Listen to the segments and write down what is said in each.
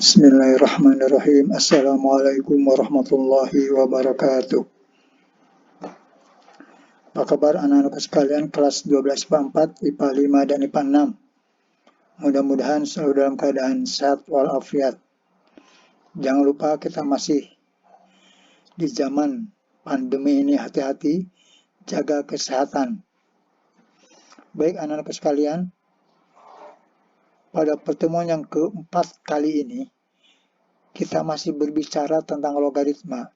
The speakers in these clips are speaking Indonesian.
Bismillahirrahmanirrahim. Assalamualaikum warahmatullahi wabarakatuh. Apa kabar anak-anakku sekalian kelas 12 IPA 4, IPA 5, dan IPA 6? Mudah-mudahan selalu dalam keadaan sehat walafiat. Jangan lupa kita masih di zaman pandemi ini, hati-hati, jaga kesehatan. Baik anak-anakku sekalian, pada pertemuan yang keempat kali ini, kita masih berbicara tentang logaritma.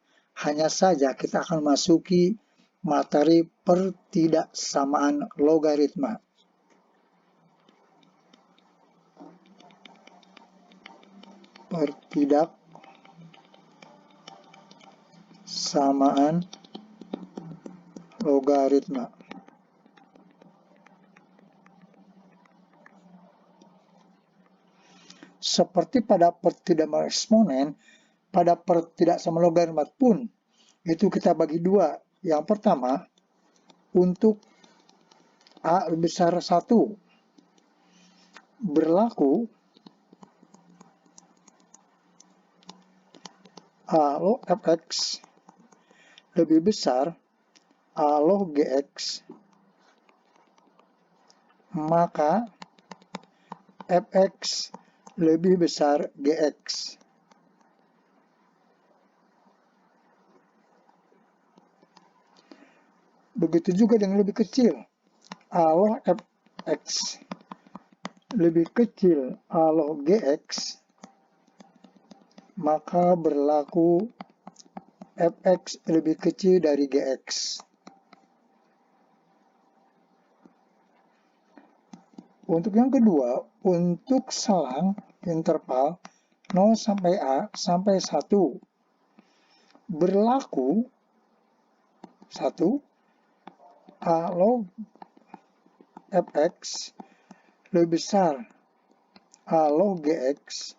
Hanya saja kita akan masuki materi pertidaksamaan logaritma. Pertidaksamaan logaritma. Seperti pada pertidaksamaan eksponen, pada pertidaksamaan logaritma pun itu kita bagi dua. Yang pertama, untuk A lebih besar 1 berlaku A log fx lebih besar A log gx, maka fx lebih besar gx. Begitu juga dengan lebih kecil, A log fx lebih kecil A log gx, maka berlaku fx lebih kecil dari gx. Untuk yang kedua, untuk selang interval 0 sampai A sampai 1 berlaku 1 A log fx lebih besar A log gx,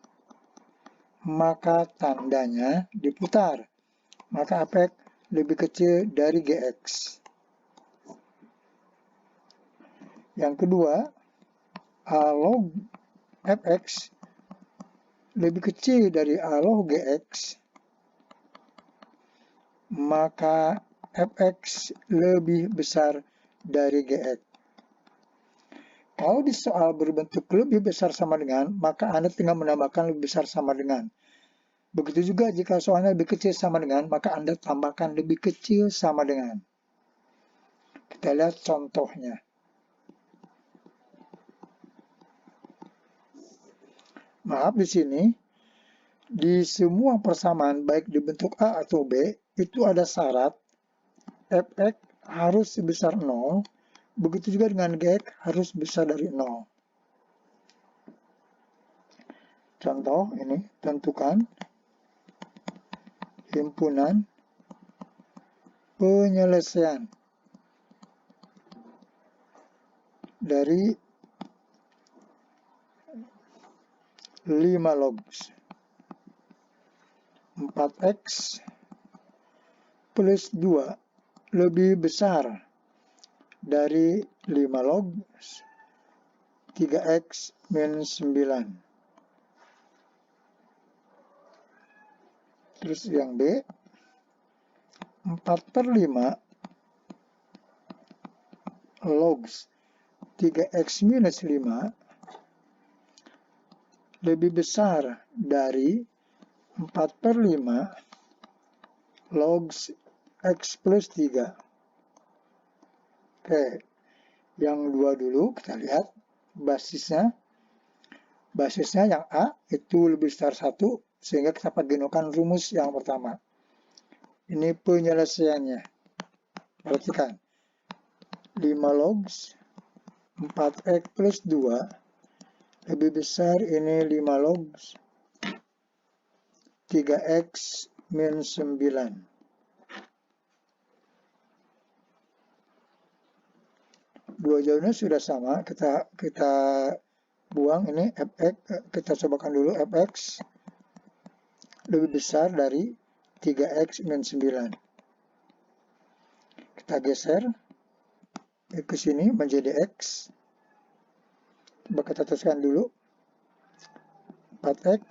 maka tandanya diputar, maka fx lebih kecil dari gx. Yang kedua, A log fx lebih kecil dari A log gx, maka fx lebih besar dari gx. Kalau di soal berbentuk lebih besar sama dengan, maka Anda tinggal menambahkan lebih besar sama dengan. Begitu juga jika soalnya lebih kecil sama dengan, maka Anda tambahkan lebih kecil sama dengan. Kita lihat contohnya. Maaf, di sini, di semua persamaan baik di bentuk A atau B, itu ada syarat fx harus sebesar 0, begitu juga dengan gx harus besar dari 0. Contoh ini, tentukan himpunan penyelesaian dari 5 log 4x plus 2 lebih besar dari 5 log 3x minus 9. Terus yang B, 4/5 log 3x minus 5 lebih besar dari 4/5 log x plus 3. Oke, yang dua dulu kita lihat basisnya. Basisnya yang A itu lebih besar 1, sehingga kita gunakan rumus yang pertama. Ini penyelesaiannya. Perhatikan. 5 log 4x plus 2 lebih besar ini 5 log 3x minus 9. Dua jauhnya sudah sama, kita buang ini fx, kita cobakan dulu fx lebih besar dari 3x minus 9. Kita geser ke sini menjadi x. Coba kita tuliskan dulu 4x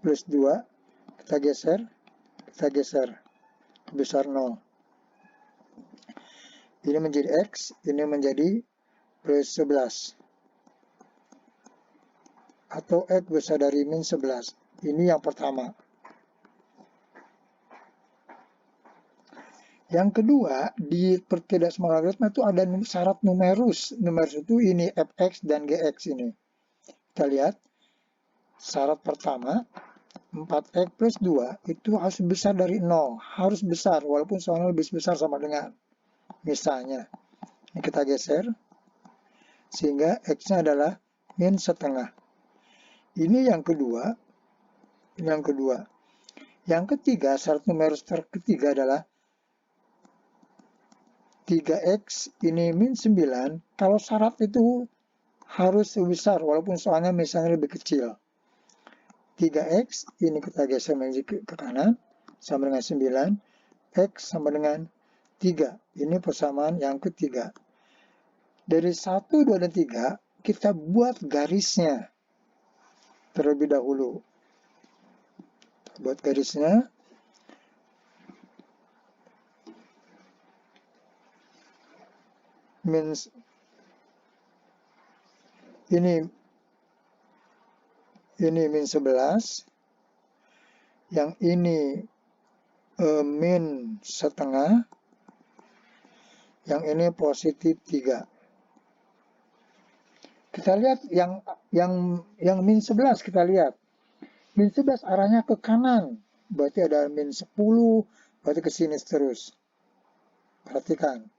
plus 2, kita geser, besar 0. Ini menjadi X, ini menjadi plus 11. Atau X besar dari min 11. Ini yang pertama. Yang kedua, di pertidak logaritma itu ada syarat numerus. Numerus itu ini fx dan gx ini. Kita lihat, syarat pertama, 4x plus 2 itu harus besar dari 0. Harus besar, walaupun soalnya lebih besar sama dengan. Misalnya, ini kita geser, sehingga x-nya adalah min setengah. Ini yang kedua. Yang ketiga, syarat numerus ketiga adalah 3x ini min 9, kalau syarat itu harus lebih besar, walaupun soalnya misalnya lebih kecil. 3x, ini kita geser ke kanan, sama dengan 9, x sama dengan 3. Ini persamaan yang ketiga. Dari 1, 2, dan 3, kita buat garisnya terlebih dahulu. Buat garisnya. Ini min 11, yang ini min setengah, yang ini positif 3. Kita lihat yang min 11, kita lihat. Min 11 arahnya ke kanan, berarti ada min 10, berarti ke sini terus. Perhatikan.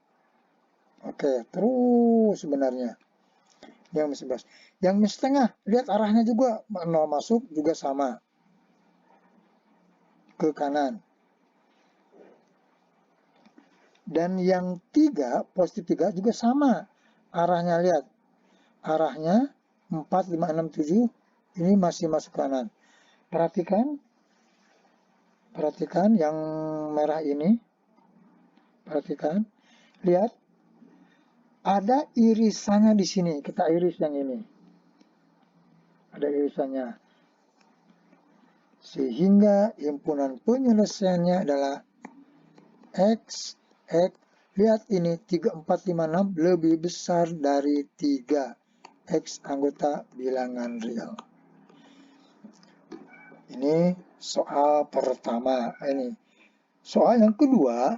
Oke, terus sebenarnya. Yang min 11. Yang min setengah, lihat arahnya juga 0 masuk juga sama. Ke kanan. Dan yang 3, positif 3 juga sama. Arahnya lihat. Arahnya 4, 5, 6, 7. Ini masih masuk kanan. Perhatikan yang merah ini. Perhatikan. Lihat. Ada irisannya di sini. Kita iris yang ini. Ada irisannya. Sehingga himpunan penyelesaiannya adalah X. Lihat ini 3, 4, 5, 6 lebih besar dari 3. X anggota bilangan real. Ini soal pertama. Ini soal yang kedua,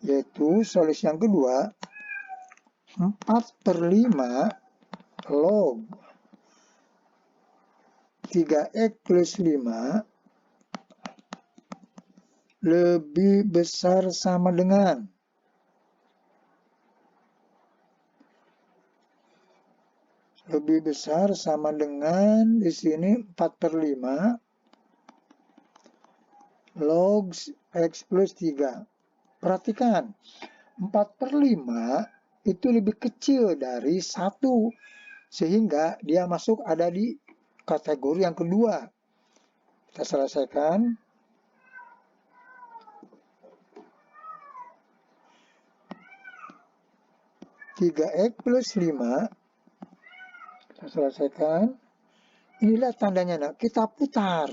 yaitu solusi yang kedua, 4/5 log 3x plus 5 lebih besar sama dengan di sini 4/5 log x plus 3. Perhatikan, 4/5 itu lebih kecil dari 1, sehingga dia masuk ada di kategori yang kedua. Kita selesaikan. Tiga x plus 5, kita selesaikan. Inilah tandanya, nak. Kita putar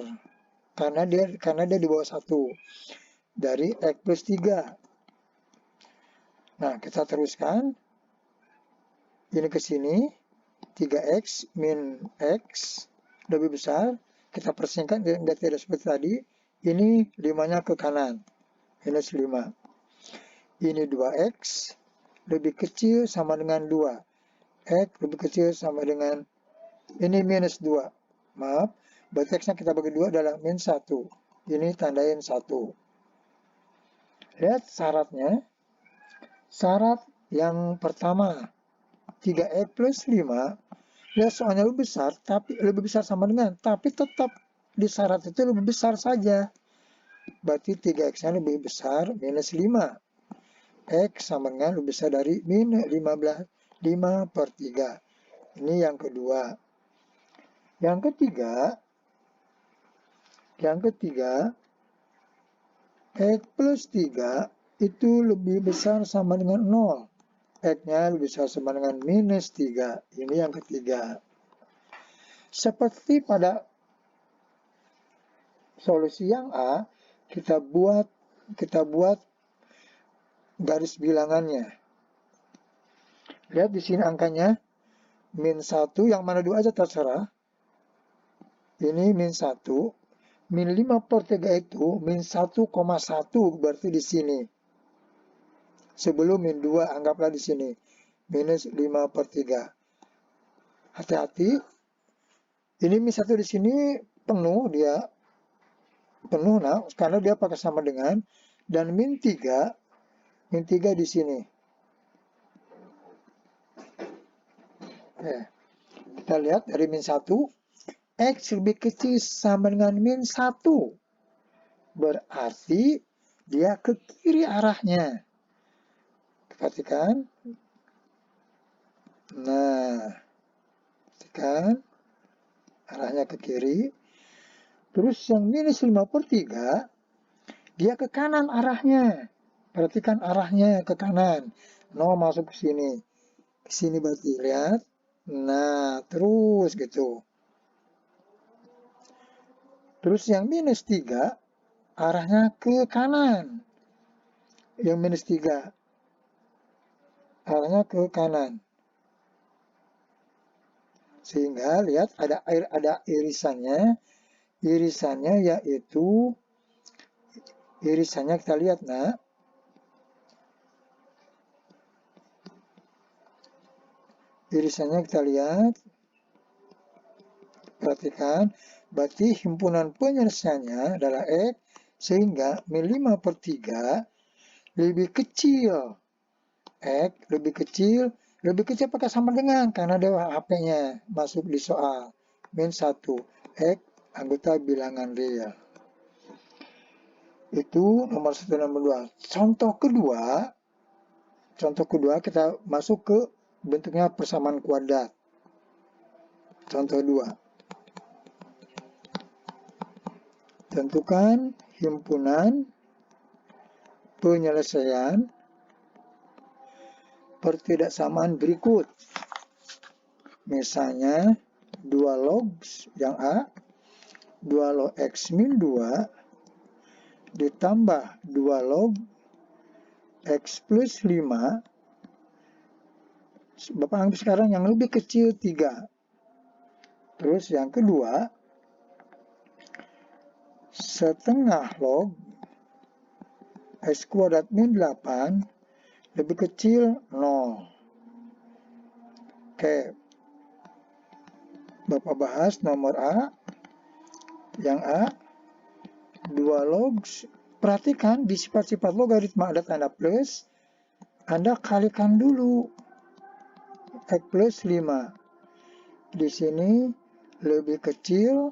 karena dia di bawah 1 dari x plus 3. Nah, kita teruskan. Ini ke sini, 3x min x lebih besar. Kita persingkat, dia tidak seperti tadi. Ini 5-nya ke kanan, minus 5. Ini 2x lebih kecil sama dengan 2. X lebih kecil sama dengan, ini minus 2. Maaf, berarti x-nya kita bagi 2 adalah min 1. Ini tandain 1. Lihat syaratnya. Syarat yang pertama, 3x plus 5, ya soalnya lebih besar, tapi lebih besar sama dengan, tapi tetap di syarat itu lebih besar saja. Berarti 3x-nya lebih besar minus 5. X sama dengan lebih besar dari min 5/3. Ini yang kedua. Yang ketiga, X plus 3 itu lebih besar sama dengan 0. X-nya lebih besar sama dengan minus 3. Ini yang ketiga. Seperti pada solusi yang A, kita buat garis bilangannya. Lihat di sini angkanya min 1, yang mana 2 aja terserah. Ini min 1, min 5/3 itu min 1,1 berarti di sini. Sebelum min 2 anggaplah di sini minus 5/3. Hati-hati. Ini min 1 di sini penuh nah karena dia pakai sama dengan, dan min 3 di sini. Kita lihat dari min 1, X lebih kecil sama dengan min 1. Berarti dia ke kiri arahnya. Perhatikan. Nah, perhatikan. Arahnya ke kiri. Terus yang minus 5/3, dia ke kanan arahnya. Perhatikan arahnya ke kanan. 0 masuk ke sini. Ke sini berarti, lihat. Nah, terus gitu. Terus yang minus 3, arahnya ke kanan. Yang minus 3, arahnya ke kanan. Sehingga lihat ada irisannya. Irisannya yaitu, irisannya kita lihat, nah. Irisannya kita lihat. Perhatikan, berarti himpunan penyelesaiannya adalah X, sehingga min 5/3 lebih kecil. X lebih kecil pakai sama dengan, karena dia HP-nya masuk di soal. Min 1, X anggota bilangan real. Itu nomor 1 dan nomor 2. Contoh kedua kita masuk ke bentuknya persamaan kuadrat. Contoh 2. Tentukan himpunan penyelesaian pertidaksamaan berikut. Misalnya 2 log yang A, 2 log X min 2 ditambah 2 log X plus 5. Bapak ambil sekarang yang lebih kecil 3. Terus yang kedua, setengah log X kuadrat min 8 lebih kecil 0. Oke. Bapak bahas nomor A. Yang A, 2 log. Perhatikan di sifat-sifat logaritma ada tanda plus. Anda kalikan dulu. X plus 5. Di sini lebih kecil.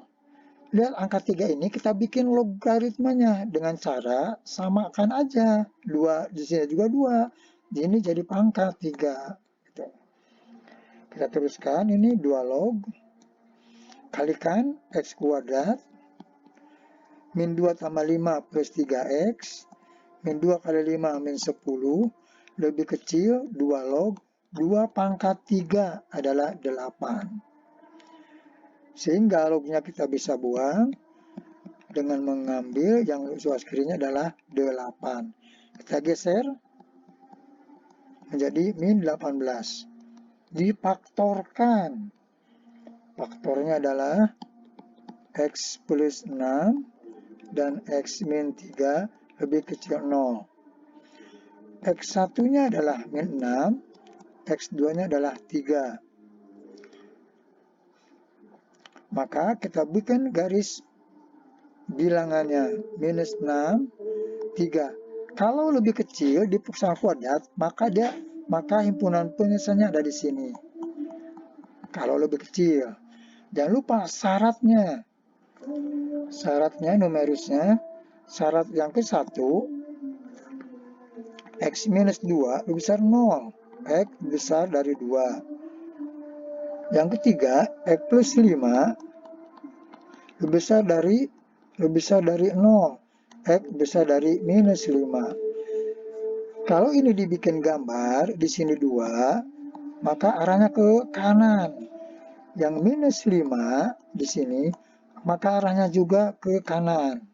Lihat angka 3 ini kita bikin logaritmanya dengan cara samakan aja. 2 di sini juga 2. Di sini jadi pangkat 3. Gitu. Kita teruskan, ini 2 log kalikan X kuadrat min 2 tambah 5 plus 3X min 2 kali 5 min 10 lebih kecil 2 log 2 pangkat 3 adalah 8. Sehingga lognya kita bisa buang dengan mengambil yang luas kirinya adalah 8. Kita geser menjadi min 18. Difaktorkan. Faktornya adalah X plus 6 dan X min 3 lebih kecil 0. X1-nya adalah min 6, X2-nya adalah 3. Maka kita bikin garis bilangannya minus 6, 3. Kalau lebih kecil di persamaan kuadrat, maka himpunan penyelesaiannya ada di sini. Kalau lebih kecil. Jangan lupa syaratnya. Syaratnya numerisnya, syarat yang ke-1, X minus 2 lebih besar 0. X besar dari 2. Yang ketiga, X plus 5 lebih besar dari 0. X besar dari minus 5. Kalau ini dibikin gambar, di sini 2, maka arahnya ke kanan. Yang minus 5 di sini maka arahnya juga ke kanan.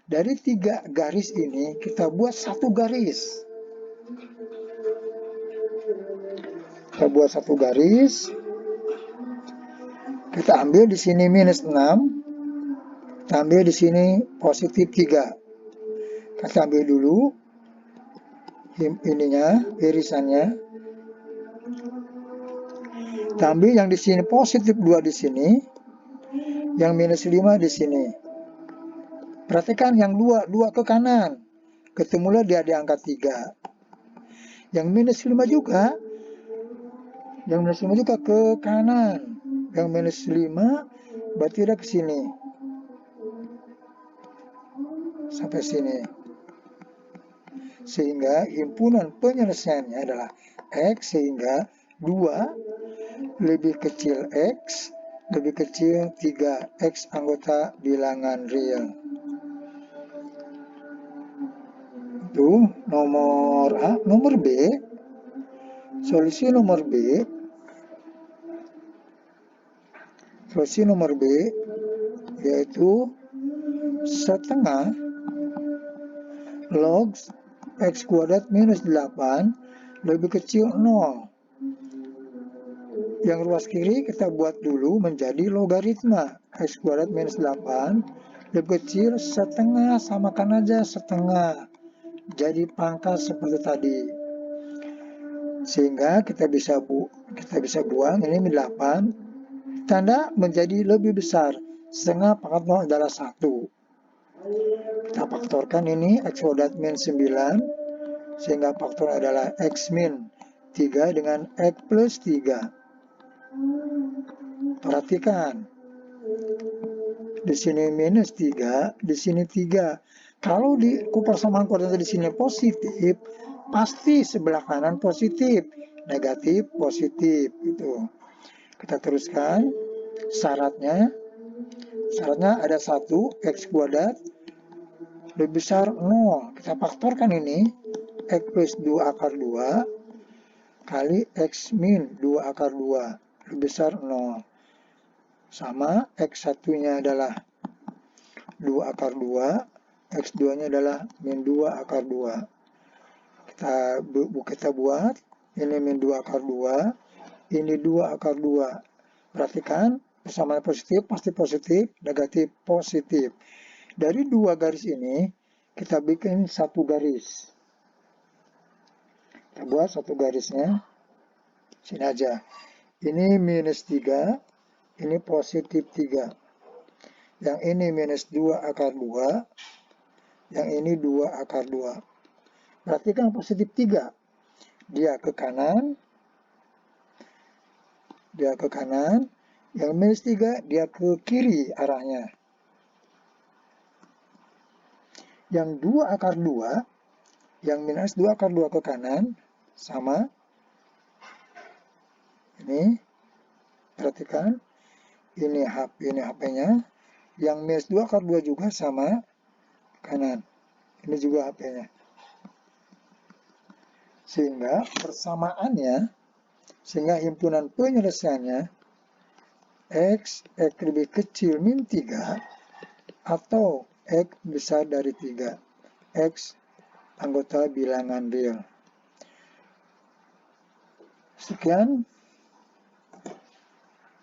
Dari 3 garis ini kita buat 1 garis. Kita buat 1 garis. Kita ambil di sini minus 6. Kita ambil di sini positif 3. Kita ambil dulu ininya, irisannya. Kita ambil yang di sini positif 2 di sini, yang minus 5 di sini. Perhatikan yang 2 ke kanan. Ketemulah dia di angka 3. Yang minus 5 juga. Yang minus 5 juga ke kanan. Yang minus 5 berarti udah ke sini. Sampai sini. Sehingga himpunan penyelesaiannya adalah X, sehingga 2 lebih kecil X lebih kecil 3. X anggota bilangan real. Itu nomor A. Nomor B, solusi nomor B yaitu setengah log X kuadrat minus 8 lebih kecil 0. Yang ruas kiri kita buat dulu menjadi logaritma X kuadrat minus 8 lebih kecil setengah, samakan aja setengah. Jadi pangkat seperti tadi. Sehingga kita bisa buang ini 8. Tanda menjadi lebih besar. Setengah pangkat 0 adalah 1. Kita faktorkan ini X kuadrat min 9. Sehingga faktor adalah X min 3 dengan X plus 3. Perhatikan. Di sini minus 3, di sini 3. Kalau di persamaan koordinat di sini positif, pasti sebelah kanan positif, negatif positif itu. Kita teruskan syaratnya. Syaratnya ada 1 X kuadrat lebih besar 0. Kita faktorkan ini X plus 2 akar 2 kali X min 2 akar 2 lebih besar 0. Sama X1 nya adalah 2 akar 2, X2 nya adalah min 2 akar 2. Kita buat ini min 2 akar 2, ini 2 akar 2. Perhatikan persamaan positif pasti positif, negatif positif. Dari 2 garis ini kita bikin 1 garis. Kita buat 1 garisnya. Sini aja. Ini minus 3, ini positif 3. Yang ini minus 2 akar 2, yang ini 2 akar 2. Perhatikan positif 3. Dia ke kanan. Yang minus 3 dia ke kiri arahnya. Yang 2 akar 2, yang minus 2 akar 2 ke kanan, sama. Ini, perhatikan. Ini HP-nya. Yang minus 2 akar 2 juga sama kanan. Ini juga HP-nya. Sehingga persamaannya, sehingga himpunan penyelesaiannya X lebih kecil min 3 atau X besar dari 3. X anggota bilangan real. Sekian.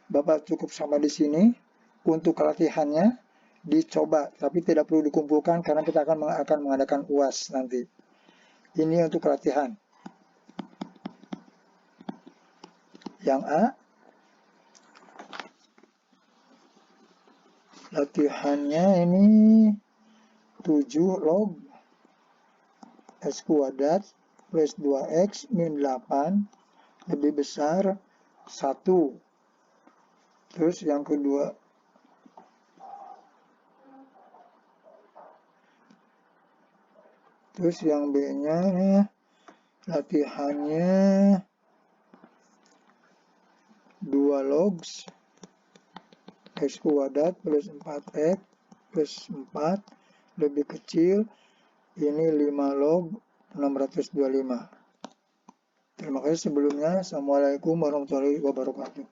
Bapak cukup sampai di sini. Untuk latihannya dicoba, tapi tidak perlu dikumpulkan karena kita akan mengadakan UAS nanti. Ini untuk latihan. Yang A, latihannya ini 7 log X kuadrat plus 2X min 8 lebih besar 1. Terus yang kedua, terus yang B-nya latihannya 2 log X kuadrat plus 4X plus 4 lebih kecil, ini 5 log 625. Terima kasih sebelumnya. Assalamualaikum warahmatullahi wabarakatuh.